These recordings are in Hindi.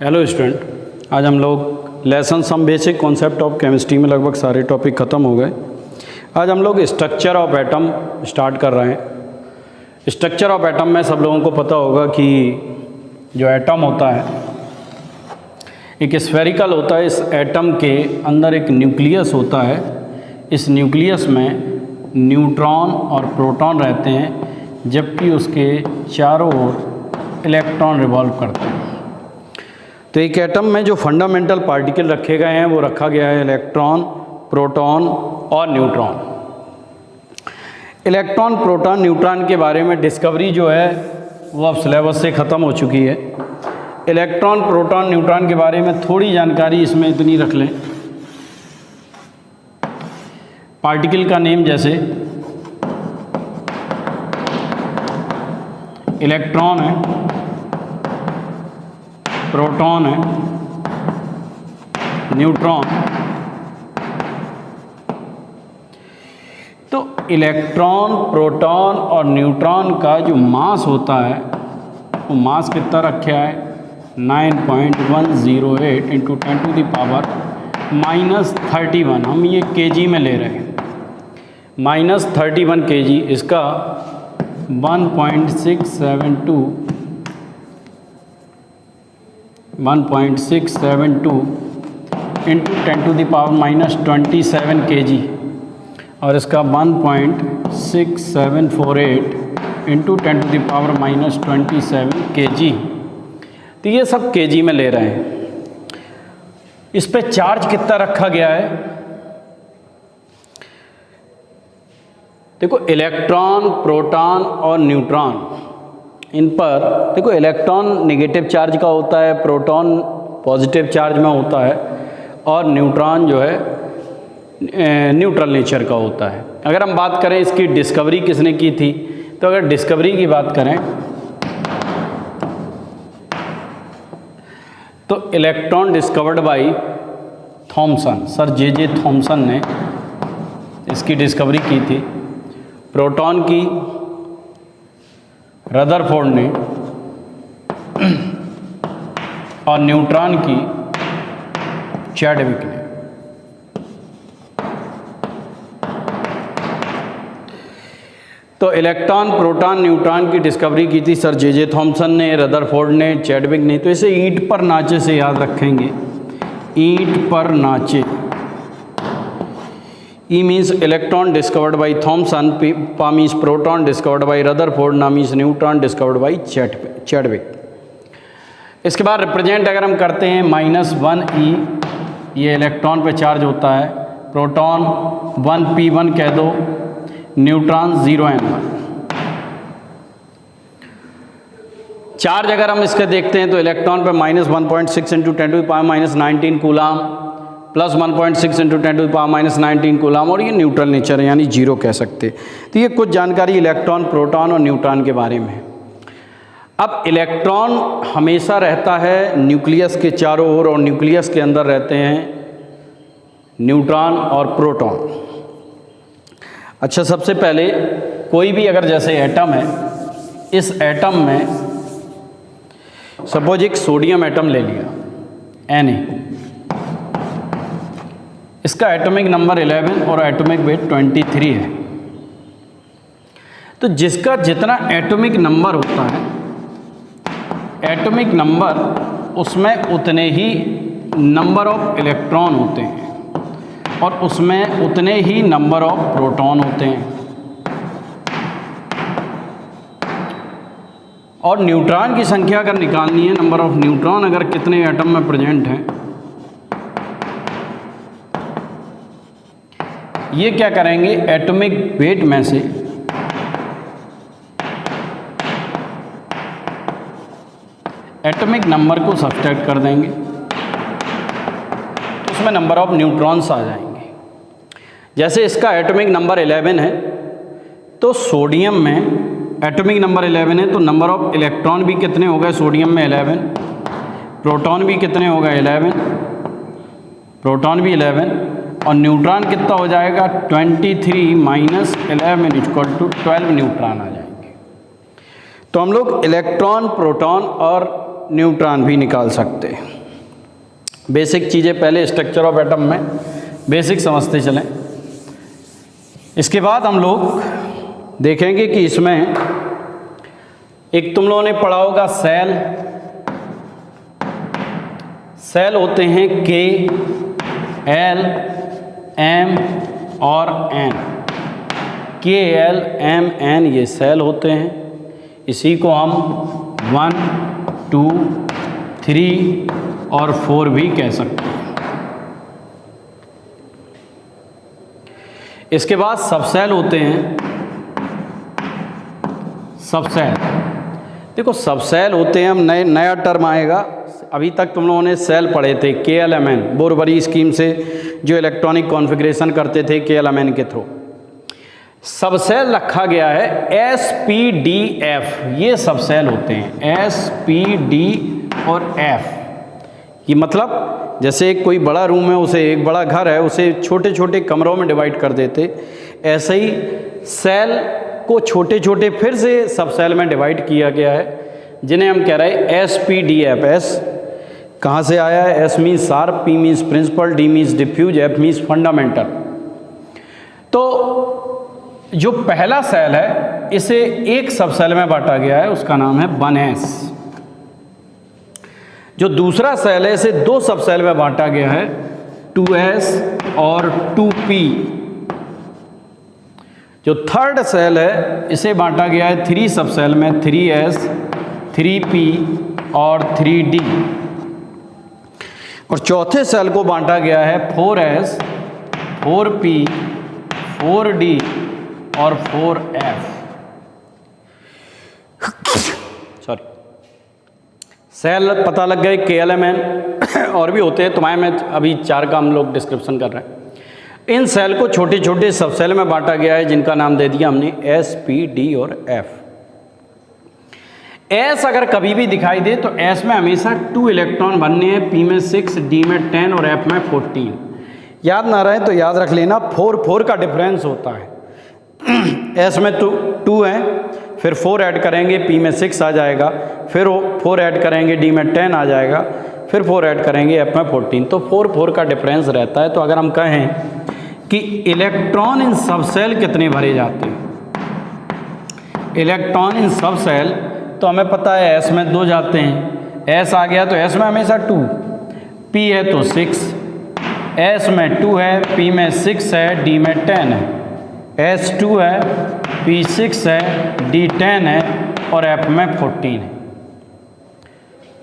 हेलो स्टूडेंट, आज हम लोग lesson some basic concept of chemistry में लगभग सारे टॉपिक ख़त्म हो गए। आज हम लोग स्ट्रक्चर ऑफ एटम स्टार्ट कर रहे हैं। स्ट्रक्चर ऑफ एटम में सब लोगों को पता होगा कि जो एटम होता है एक स्फेरिकल होता है। इस एटम के अंदर एक न्यूक्लियस होता है। इस न्यूक्लियस में न्यूट्रॉन और प्रोटॉन रहते हैं, जबकि उसके चारों ओर इलेक्ट्रॉन रिवॉल्व करते हैं। तो एक एटम में जो फंडामेंटल पार्टिकल रखे गए हैं वो रखा गया है इलेक्ट्रॉन, प्रोटॉन और न्यूट्रॉन। इलेक्ट्रॉन, प्रोटॉन, न्यूट्रॉन के बारे में डिस्कवरी जो है वो अब सिलेबस से ख़त्म हो चुकी है। इलेक्ट्रॉन, प्रोटॉन, न्यूट्रॉन के बारे में थोड़ी जानकारी इसमें इतनी रख लें। पार्टिकल का नेम जैसे इलेक्ट्रॉन है, प्रोटॉन है, न्यूट्रॉन। तो इलेक्ट्रॉन, प्रोटॉन और न्यूट्रॉन का जो मास होता है वो मास कितना रखा है 9.108 इंटू 10 टू द पावर -31। हम ये केजी में ले रहे हैं। -31 केजी, इसका 1.672 into 10 to the power -27 KG और इसका 1.6748 into 10 to the power -27 KG. तो ये सब केजी में ले रहे हैं। इस पे चार्ज कितना रखा गया है? देखो, इलेक्ट्रॉन, प्रोटॉन और न्यूट्रॉन, इन पर देखो इलेक्ट्रॉन नेगेटिव चार्ज का होता है, प्रोटॉन पॉजिटिव चार्ज में होता है और न्यूट्रॉन जो है न्यूट्रल नेचर का होता है। अगर हम बात करें इसकी डिस्कवरी किसने की थी, तो अगर डिस्कवरी की बात करें तो electron discovered by Thomson, sir J Thomson ने इसकी डिस्कवरी की थी। प्रोटॉन की रदरफोर्ड ने और न्यूट्रॉन की चैडविक ने। तो इलेक्ट्रॉन, प्रोटॉन, न्यूट्रॉन की डिस्कवरी की थी सर जे थॉमसन ने, रदरफोर्ड ने, चैडविक ने। तो इसे ईंट पर नाचे से याद रखेंगे। ईंट पर नाचे, E means electron discovered by Thomson, P means proton discovered by Rutherford, N means neutron discovered by Chadwick। इसके बाद रिप्रेजेंट अगर हम करते हैं -1e, ये इलेक्ट्रॉन पे चार्ज होता है, प्रोटॉन 1p1 कह दो, न्यूट्रॉन 0n1। चार्ज अगर हम इसके देखते हैं तो इलेक्ट्रॉन पे -1.6 into 10 to the power -19 coulomb, plus 1.6 into 10 to the power -19 coulomb, और ये न्यूट्रल नेचर है यानी जीरो कह सकते। तो ये कुछ जानकारी इलेक्ट्रॉन, प्रोटॉन और न्यूट्रॉन के बारे में है। अब इलेक्ट्रॉन हमेशा रहता है न्यूक्लियस के चारों ओर और न्यूक्लियस के अंदर रहते हैं न्यूट्रॉन और प्रोटॉन। अच्छा, सबसे पहले कोई भी अगर जैसे एटम है, इस एटम में सपोज एक सोडियम एटम ले लिया Na, इसका एटॉमिक नंबर 11 और एटॉमिक वेट 23 है। तो जिसका जितना एटॉमिक नंबर होता है, एटॉमिक नंबर, उसमें उतने ही नंबर ऑफ इलेक्ट्रॉन होते हैं और उसमें उतने ही नंबर ऑफ प्रोटॉन होते हैं। और न्यूट्रॉन की संख्या अगर निकालनी है, नंबर ऑफ न्यूट्रॉन अगर कितने एटम में प्रेजेंट हैं, ये क्या करेंगे, एटॉमिक वेट में से एटॉमिक नंबर को सब्ट्रैक्ट कर देंगे, तो उसमें नंबर ऑफ न्यूट्रॉन्स आ जाएंगे। जैसे इसका एटॉमिक नंबर 11 है, तो सोडियम में एटॉमिक नंबर 11 है, तो नंबर ऑफ इलेक्ट्रॉन भी कितने हो गए सोडियम में 11, प्रोटॉन भी कितने हो गए 11, प्रोटॉन भी 11, और न्यूट्रॉन कितना हो जाएगा 23 माइनस 11 इक्वल टू 12 न्यूट्रॉन आ जाएंगे। तो हम लोग इलेक्ट्रॉन, प्रोटॉन और न्यूट्रॉन भी निकाल सकते हैं। बेसिक चीज़ें पहले स्ट्रक्चर ऑफ एटम में बेसिक समझते चलें। इसके बाद हम लोग देखेंगे कि इसमें एक तुम लोगों ने पढ़ा होगा सेल। सेल होते हैं के, एल, एम और एन। के, एल, एम, एन ये सेल होते हैं। इसी को हम 1, 2, 3 और 4 भी कह सकते हैं। इसके बाद सबसेल होते हैं। सबसेल देखो, सबसेल होते हैं, हम नया टर्म आएगा। अभी तक तुम लोगों ने सेल पढ़े थे KLMN, बोरबरी स्कीम से जो इलेक्ट्रॉनिक कॉन्फ़िगरेशन करते थे KLMN के थ्रू। सबसेल रखा गया है SPDF, ये सबसेल होते हैं SPD और F। ये मतलब जैसे कोई बड़ा रूम है, उसे एक बड़ा घर है, उसे छोटे छोटे कमरों में डिवाइड कर देते, ऐसे ही सेल को छोटे छोटे फिर से सब सेल में डिवाइड किया गया है, जिन्हें हम कह रहे हैं SPDF। S कहाँ से आया है? S means sharp, P means principal, D means diffuse, F means fundamental. तो जो पहला सेल है इसे एक सब सेल में बांटा गया है, उसका नाम है 1S। जो दूसरा सेल है इसे 2 सब सेल में बांटा गया है, 2S और 2P। जो थर्ड सेल है इसे बांटा गया है 3 सब सेल में, 3S, 3P और 3D। और चौथे सेल को बांटा गया है 4S, 4P, 4D और 4F। सॉरी, सेल पता लग गए KLMN और भी होते हैं, तुम्हारे में अभी 4 का हम लोग डिस्क्रिप्शन कर रहे हैं। इन सेल को छोटे छोटे सब सेल में बांटा गया है, जिनका नाम दे दिया हमने S, P, D और F। S अगर कभी भी दिखाई दे तो S में हमेशा 2 इलेक्ट्रॉन बनने हैं, P में 6, D में 10 और F में 14। याद ना रहे तो याद रख लेना, 4 का डिफरेंस होता है। S में 2 है, फिर 4 ऐड करेंगे P में 6 आ जाएगा, फिर 4 ऐड करेंगे D में 10 आ जाएगा, फिर 4 ऐड करेंगे F में 14। तो 4 का डिफरेंस रहता है। तो अगर हम कहें कि इलेक्ट्रॉन इन सब सेल कितने भरे जाते हैं, इलेक्ट्रॉन इन सब सेल, तो हमें पता है S में 2 जाते हैं, S आ गया तो S में हमेशा 2, P है तो 6, S में 2 है, P में 6 है, D में 10 है, S 2 है, P 6 है, D 10 है और F में 14 है।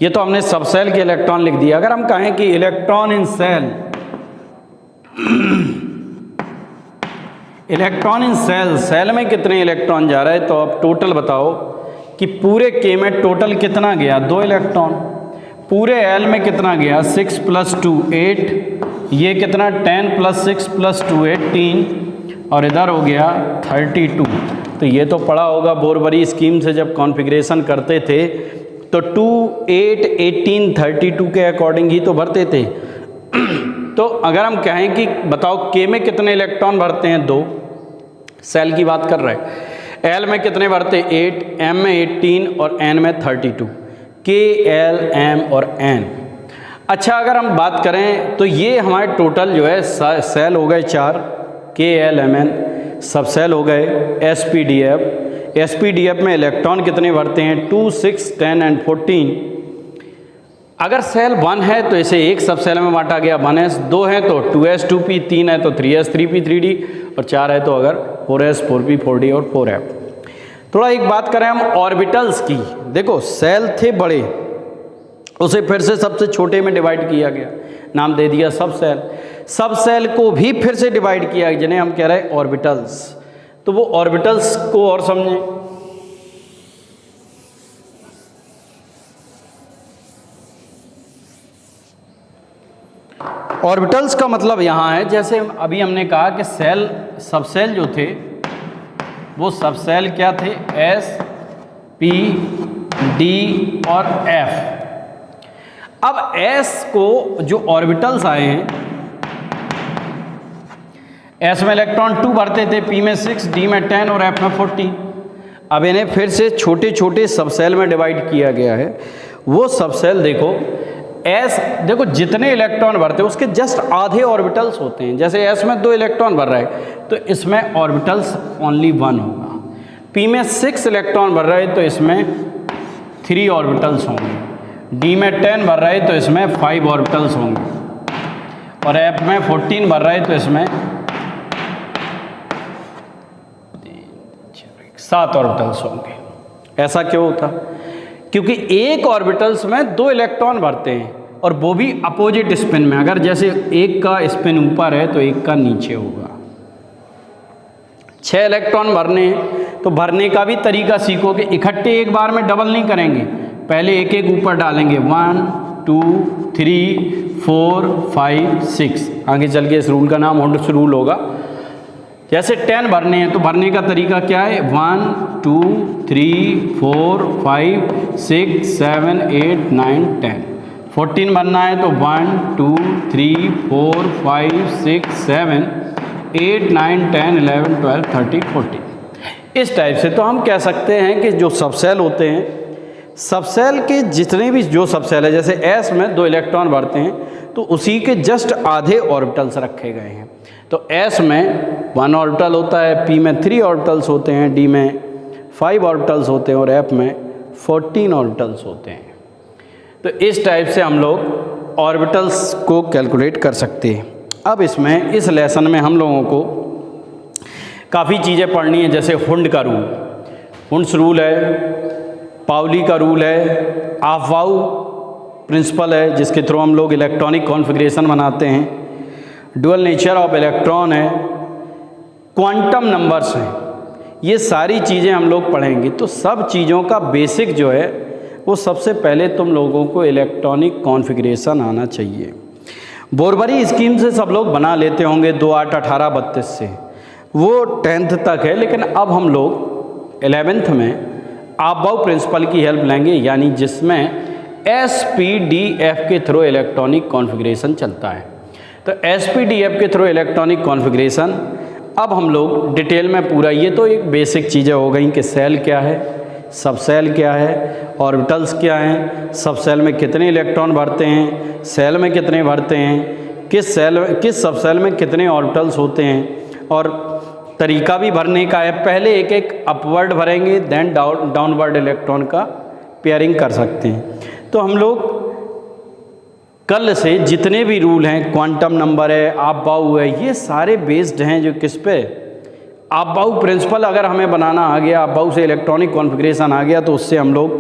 ये तो हमने सब सेल के इलेक्ट्रॉन लिख दिया। अगर हम कहें कि electron in shell, electron in shell, shell में कितने इलेक्ट्रॉन जा रहा है, तो अब टोटल बताओ कि पूरे K में टोटल कितना गया, 2 इलेक्ट्रॉन। पूरे L में कितना गया, 6 + 2 8, ये कितना 10 + 6 + 2 18 और इधर हो गया 32। तो ये तो पढ़ा होगा बोरबरी स्कीम से, जब कॉन्फ़िगरेशन करते थे तो 2, 8, 18, 32 के अकॉर्डिंग ही तो भरते थे। तो अगर हम कहें कि बताओ K में कितने इलेक्ट्रॉन भरते हैं, 2, सेल की बात कर रहे हैं। L में कितने भरते हैं, 8, M में 18 और N में 32। K, L, M और N। अच्छा, अगर हम बात करें तो ये हमारे टोटल जो है सेल हो गए 4, K, L, M, N। सब सेल हो गए SPDF। SPDF में इलेक्ट्रॉन कितने भरते हैं, 2, 6, 10 एंड 14। अगर सेल 1 है तो इसे एक सब सेल में बांटा गया 1S, 2 है तो 2S, 2P, 3 है तो 3S, 3P, 3D और 4 है तो अगर 4S, 4P, 4D और 4F। थोड़ा एक बात करें हम ऑर्बिटल्स की। देखो, सेल थे बड़े, उसे फिर से सबसे छोटे में डिवाइड किया गया, नाम दे दिया सब सेल। सब सेल को भी फिर से डिवाइड किया, जिन्हें हम कह रहे हैं ऑर्बिटल्स। तो वो ऑर्बिटल्स को और समझें। ऑर्बिटल्स का मतलब यहाँ है, जैसे अभी हमने कहा कि सेल, सब सेल जो थे वो सब सेल क्या थे, S, P, D और F। अब S को जो ऑर्बिटल्स आए हैं, S में इलेक्ट्रॉन 2 भरते थे, P में 6, D में 10 और F में 14। अब इन्हें फिर से छोटे छोटे सब सेल में डिवाइड किया गया है वो सब सेल देखो एस, देखो जितने इलेक्ट्रॉन भरते हैं उसके जस्ट आधे ऑर्बिटल्स होते हैं। जैसे एस में 2 इलेक्ट्रॉन भर रहा है तो इसमें ऑर्बिटल्स ओनली 1 होगा। पी में 6 इलेक्ट्रॉन भर रहा है तो इसमें 3 ऑर्बिटल्स होंगे। डी में 10 भर रहा है तो इसमें 5 ऑर्बिटल्स होंगे। और एफ में 14 भर रहा है तो इसमें 7 ऑर्बिटल्स होंगे। ऐसा क्यों होता? क्योंकि एक ऑर्बिटल्स में 2 इलेक्ट्रॉन भरते हैं और वो भी अपोजिट स्पिन में। अगर जैसे एक का स्पिन ऊपर है तो एक का नीचे होगा। 6 इलेक्ट्रॉन भरने हैं तो भरने का भी तरीका सीखो कि इकट्ठे एक बार में डबल नहीं करेंगे, पहले एक एक ऊपर डालेंगे। 1 2 3 4 5 6। आगे चल के इस रूल का नाम होल्ड्स रूल होगा। जैसे 10 भरने हैं तो भरने का तरीका क्या है? 1 2 3 4 5 6 7 8 9 10। 14 भरना है तो 1 2 3 4 5 6 7 8 9 10 11 12 13 14। इस टाइप से तो हम कह सकते हैं कि जो सबसेल होते हैं, सबसेल के जितने भी जो सबसेल है, जैसे एस में 2 इलेक्ट्रॉन भरते हैं तो उसी के जस्ट आधे ऑर्बिटल्स रखे गए हैं। तो एस में 1 ऑर्बिटल होता है, पी में 3 ऑर्बिटल्स होते हैं, डी में 5 ऑर्बिटल्स होते हैं और एफ में 14 ऑर्बिटल्स होते हैं। तो इस टाइप से हम लोग ऑर्बिटल्स को कैलकुलेट कर सकते हैं। अब इसमें इस लेसन में हम लोगों को काफ़ी चीज़ें पढ़नी है, जैसे हुंड का रूल, हुंड्स रूल है, पाउली का रूल है, आफबाउ प्रिंसिपल है जिसके थ्रू हम लोग इलेक्ट्रॉनिक कॉन्फ़िगरेशन बनाते हैं, डुअल नेचर ऑफ इलेक्ट्रॉन है, क्वांटम नंबर्स हैं। ये सारी चीज़ें हम लोग पढ़ेंगे। तो सब चीज़ों का बेसिक जो है वो सबसे पहले तुम लोगों को इलेक्ट्रॉनिक कॉन्फ़िगरेशन आना चाहिए। बोरबरी स्कीम से सब लोग बना लेते होंगे 2 8 18 32 से, वो 10th तक है। लेकिन अब हम लोग 11th में आफबाउ प्रिंसिपल की हेल्प लेंगे, यानी जिसमें SPDF के थ्रू इलेक्ट्रॉनिक कॉन्फ़िगरेशन चलता है। तो SPDF के थ्रू इलेक्ट्रॉनिक कॉन्फ़िगरेशन अब हम लोग डिटेल में पूरा, ये तो एक बेसिक चीज़ें हो गई कि सेल क्या है, सब सेल क्या है, ऑर्बिटल्स क्या हैं, सब सेल में कितने इलेक्ट्रॉन भरते हैं, सेल में कितने भरते हैं, किस सब सेल में कितने ऑर्बिटल्स होते हैं, और तरीका भी भरने का है। पहले एक एक अपवर्ड भरेंगे, देन डाउनवर्ड इलेक्ट्रॉन का पेयरिंग कर सकते हैं। तो हम लोग कल से जितने भी रूल हैं, क्वांटम नंबर है, आफबाउ है, ये सारे बेस्ड हैं जो किस पे? आफबाउ प्रिंसिपल अगर हमें बनाना आ गया, आफबाउ से इलेक्ट्रॉनिक कॉन्फ़िगरेशन आ गया तो उससे हम लोग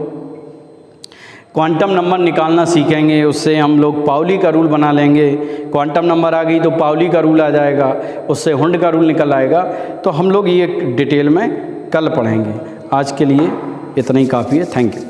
क्वांटम नंबर निकालना सीखेंगे, उससे हम लोग पाउली का रूल बना लेंगे। क्वांटम नंबर आ गई तो पाउली का रूल आ जाएगा, उससे हुंड का रूल निकल आएगा। तो हम लोग ये डिटेल में कल पढ़ेंगे। आज के लिए इतना ही काफ़ी है। Thank you.